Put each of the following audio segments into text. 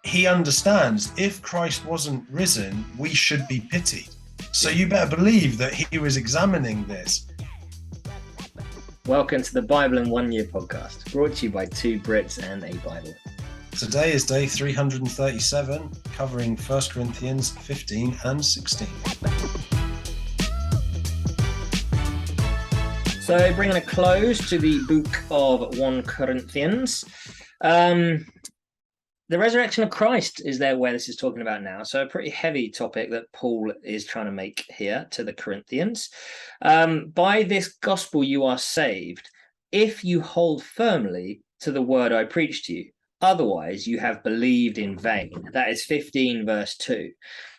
he understands if Christ wasn't risen, we should be pitied. So you better believe that he was examining this. Welcome to the Bible in 1 Year podcast, brought to you by two Brits and aBible. Today is day 337, covering 1 Corinthians 15 and 16. So, bringing a close to the book of 1 Corinthians. The resurrection of Christ is there where this is talking about now. So a pretty heavy topic that Paul is trying to make here to the Corinthians. By this gospel you are saved, if you hold firmly to the word I preached to you. Otherwise you have believed in vain. That is 15 verse 2.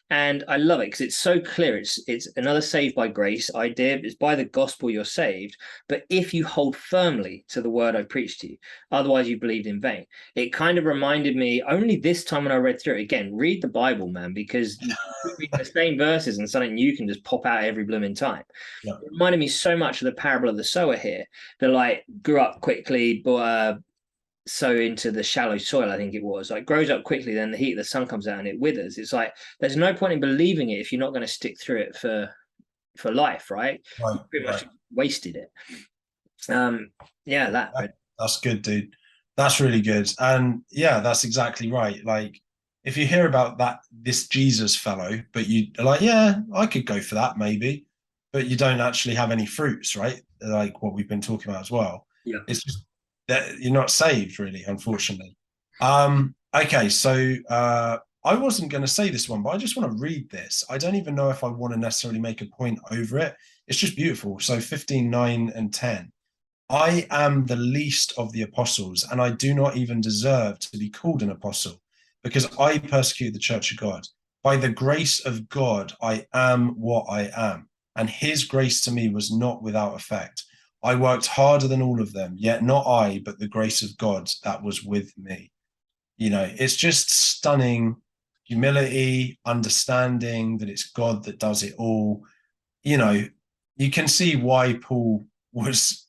And I love it because it's so clear. It's another saved by grace idea. It's by the gospel you're saved. But if you hold firmly to the word I preached to you, otherwise you believed in vain. It kind of reminded me only this time when I read through it. Again, read the Bible, man, because you read the same verses and something new can just pop out every blooming time. Yeah. It reminded me so much of the parable of the sower here. That like grew up quickly, but so into the shallow soil, I think it was, like grows up quickly, then the heat of the sun comes out and it withers. It's like there's no point in believing it if you're not going to stick through it for life, right? You pretty much wasted it. That's good, dude. That's really good. And yeah, that's exactly right. Like if you hear about this Jesus fellow, but you are like, yeah, I could go for that maybe, but you don't actually have any fruits, right? Like what we've been talking about as well. Yeah, it's just that you're not saved, really, unfortunately. Okay, so I wasn't going to say this one, but I just want to read this. I don't even know if I want to necessarily make a point over it. It's just beautiful. So 15, 9, and 10. I am the least of the apostles, and I do not even deserve to be called an apostle, because I persecute the church of God. By the grace of God, I am what I am, and his grace to me was not without effect. I worked harder than all of them, yet not I, but the grace of God that was with me. You know, it's just stunning humility, understanding that it's God that does it all. You know, you can see why Paul was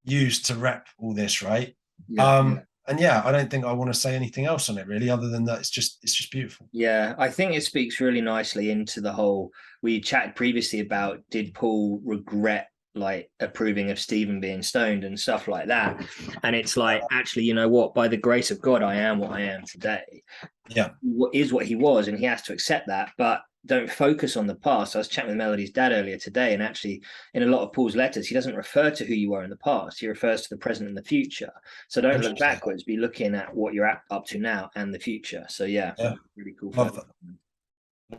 used to rep all this, right? And yeah, I don't think I want to say anything else on it really, other than that it's just beautiful. Yeah, I think it speaks really nicely into the whole, we chatted previously about, did Paul regret like approving of Stephen being stoned and stuff like that? And it's like, actually, you know what, by the grace of God I am what I am today. Yeah, what is what he was, and he has to accept that. But don't focus on the past. I was chatting with Melody's dad earlier today, and actually in a lot of Paul's letters he doesn't refer to who you were in the past. He refers to the present and the future. So don't look backwards, be looking at what you're up to now and the future. So yeah. Really cool.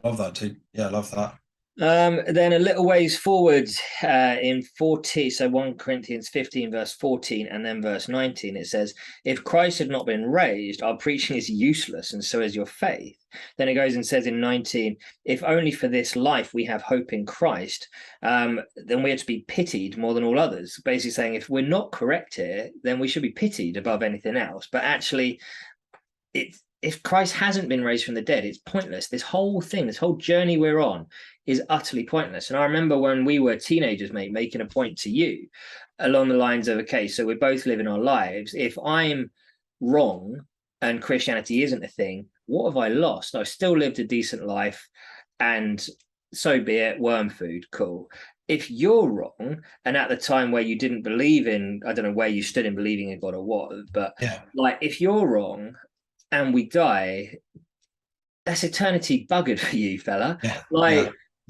Love that too. Yeah, love that. Then a little ways forward in 40, so 1 Corinthians 15 verse 14 and then verse 19, it says, if Christ had not been raised, our preaching is useless, and so is your faith. Then it goes and says in 19, if only for this life we have hope in Christ, then we are to be pitied more than all others. Basically saying if we're not correct here, then we should be pitied above anything else. But actually, if Christ hasn't been raised from the dead, it's pointless. This whole thing, this whole journey we're on is utterly pointless. And I remember when we were teenagers, mate, making a point to you along the lines of, okay, so we're both living our lives. If I'm wrong and Christianity isn't a thing, what have I lost? I've still lived a decent life, and so be it, worm food, cool. If you're wrong, and at the time where you didn't believe in, I don't know where you stood in believing in God or what, but like if you're wrong and we die, that's eternity buggered for you, fella.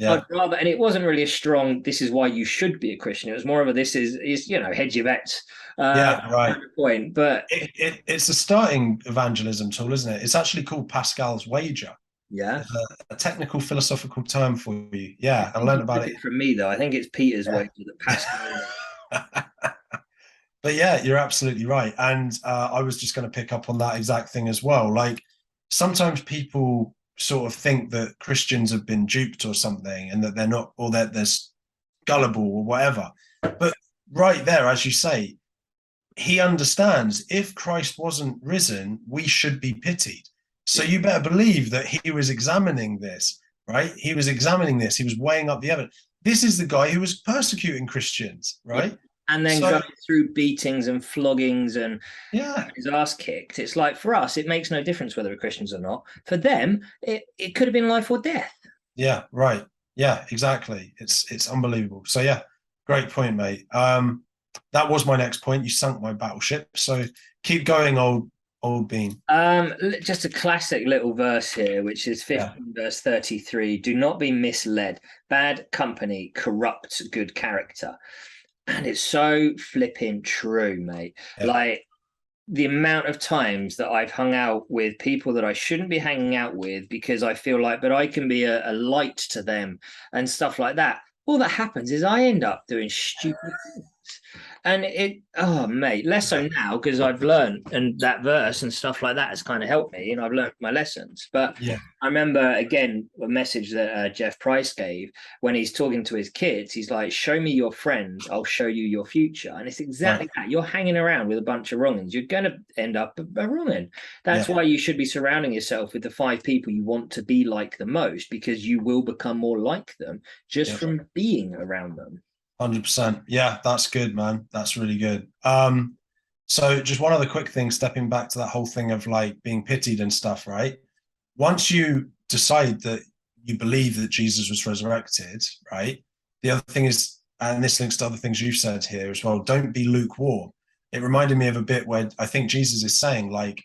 I'd rather, and it wasn't really a strong, this is why you should be a Christian. It was more of a, this is you know, hedge your bets. Point. But it's a starting evangelism tool, isn't it? It's actually called Pascal's wager. Yeah, a technical philosophical term for you. Yeah, I learned about it from me though. I think it's Peter's wager that Pascal. But yeah, you're absolutely right. And I was just going to pick up on that exact thing as well. Like sometimes people sort of think that Christians have been duped or something, and that they're not, or that they're gullible or whatever. But right there, as you say, he understands if Christ wasn't risen, we should be pitied. So you better believe that he was examining this, right? He was examining this. He was weighing up the evidence. This is the guy who was persecuting Christians, right? and then So going through beatings and floggings and yeah, his ass kicked. It's like, for us, it makes no difference whether we're Christians or not. For them, it could have been life or death. yeah, right. Yeah, exactly. It's unbelievable. So yeah, great point, mate. That was my next point. You sunk my battleship. So keep going, old bean. Just a classic little verse here, which is Yeah, 15 verse 33. Do not be misled. Bad company corrupts good character. And it's so flipping true, mate. yeah, Like, the amount of times that I've hung out with people that I shouldn't be hanging out with because I feel like, but I can be a light to them and stuff like that. All that happens is I end up doing stupid things. And oh, mate, less so now because I've learned, and that verse and stuff like that has kind of helped me, and I've learned my lessons. But yeah, I remember, again, a message that Jeff Price gave when he's talking to his kids. He's like, show me your friends, I'll show you your future. And it's exactly right. that. You're hanging around with a bunch of wrongins, you're going to end up a wrongin. That's Yeah, why you should be surrounding yourself with the 5 people you want to be like the most, because you will become more like them just yeah. from being around them. 100%. Yeah, that's good, man. That's really good. So just one other quick thing, stepping back to that whole thing of like being pitied and stuff, right? Once you decide that you believe that Jesus was resurrected, right? The other thing is, and this links to other things you've said here as well, don't be lukewarm. It reminded me of a bit where I think Jesus is saying, like,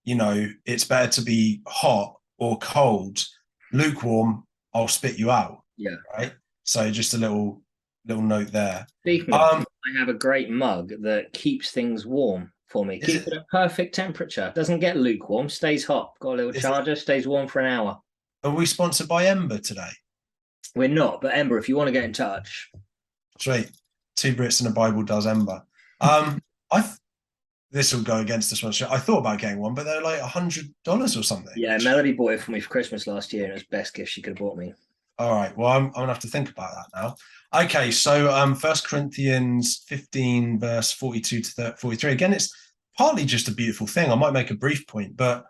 it's better to be hot or cold, lukewarm, I'll spit you out, Yeah. right? So just a little note there. Speaking of, I have a great mug that keeps things warm for me. Is Keep it it at perfect temperature. Doesn't get lukewarm, stays hot. Got a little is it charger, stays warm for an hour. are we sponsored by Ember today? We're not, but Ember, if you want to get in touch. Sweet. Two Brits and a Bible does Ember. I this will go against this one. I thought about getting one, but they're like $100 or something. Yeah, Melody bought it for me for Christmas last year, and it was the best gift she could have bought me. All right. Well, I'm gonna have to think about that now. Okay, so 1 Corinthians 15, verse 42 to 43. Again, it's partly just a beautiful thing. I might make a brief point, but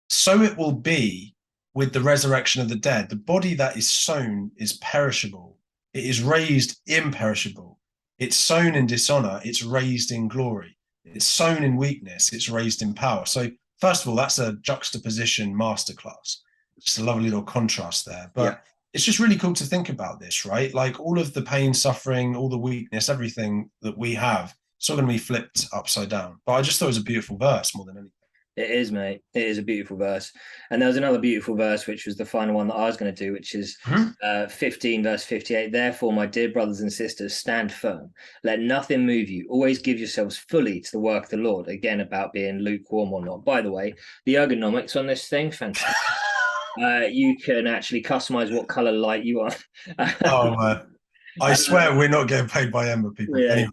so it will be with the resurrection of the dead. The body that is sown is perishable, it is raised imperishable. It's sown in dishonor, it's raised in glory. It's sown in weakness, it's raised in power. So, first of all, that's a juxtaposition masterclass. Just a lovely little contrast there. Yeah. But it's just really cool to think about this, right? Like all of the pain, suffering, all the weakness, everything that we have, it's all going to be flipped upside down. But I just thought it was a beautiful verse more than anything. It is, mate. It is a beautiful verse. And there was another beautiful verse, which was the final one that I was going to do, which is 15, verse 58. Therefore, my dear brothers and sisters, stand firm. Let nothing move you. Always give yourselves fully to the work of the Lord. Again, about being lukewarm or not. By the way, the ergonomics on this thing, fantastic. You can actually customize what color light you want. Oh, man. I swear we're not getting paid by Ember, people. Yeah. Anyway.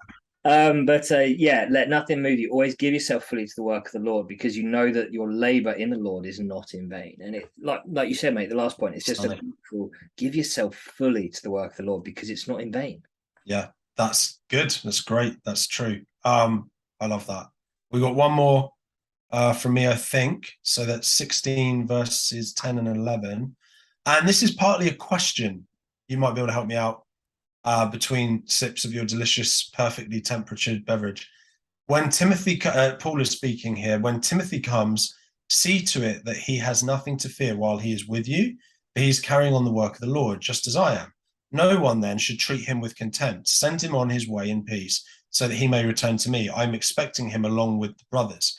Yeah, let nothing move you. Always give yourself fully to the work of the Lord, because you know that your labor in the Lord is not in vain. And it, like you said, mate, the last point, it's just a beautiful, give yourself fully to the work of the Lord, because it's not in vain. Yeah, that's good. That's great. That's true. I love that. We got one more from me, I think. So that's 16 verses 10 and 11. And this is partly a question. You might be able to help me out between sips of your delicious, perfectly temperatured beverage. When Timothy, Paul is speaking here, when Timothy comes, see to it that he has nothing to fear while he is with you, but he's carrying on the work of the Lord, just as I am. No one then should treat him with contempt. Send him on his way in peace, so that he may return to me. I'm expecting him along with the brothers.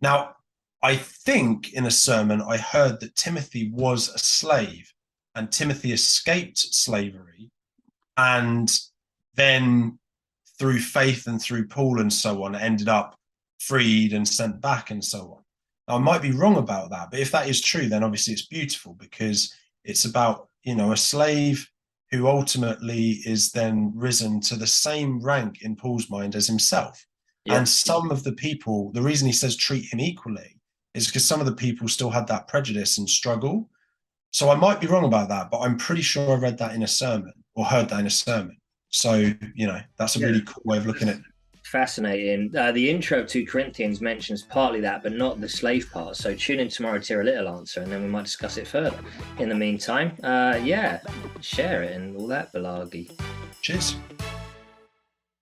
Now, I think in a sermon I heard that Timothy was a slave, and Timothy escaped slavery, and then through faith and through Paul and so on, ended up freed and sent back and so on. Now, I might be wrong about that, but if that is true, then obviously it's beautiful, because it's about, a slave who ultimately is then risen to the same rank in Paul's mind as himself. Yeah. And some of the people, the reason he says treat him equally is because some of the people still had that prejudice and struggle. So I might be wrong about that, but I'm pretty sure I read that in a sermon or heard that in a sermon. So, that's a really cool way of looking at it. Fascinating. The intro to Corinthians mentions partly that, but not the slave part. So tune in tomorrow to hear a little answer, and then we might discuss it further. In the meantime, share it and all that balagi. Cheers.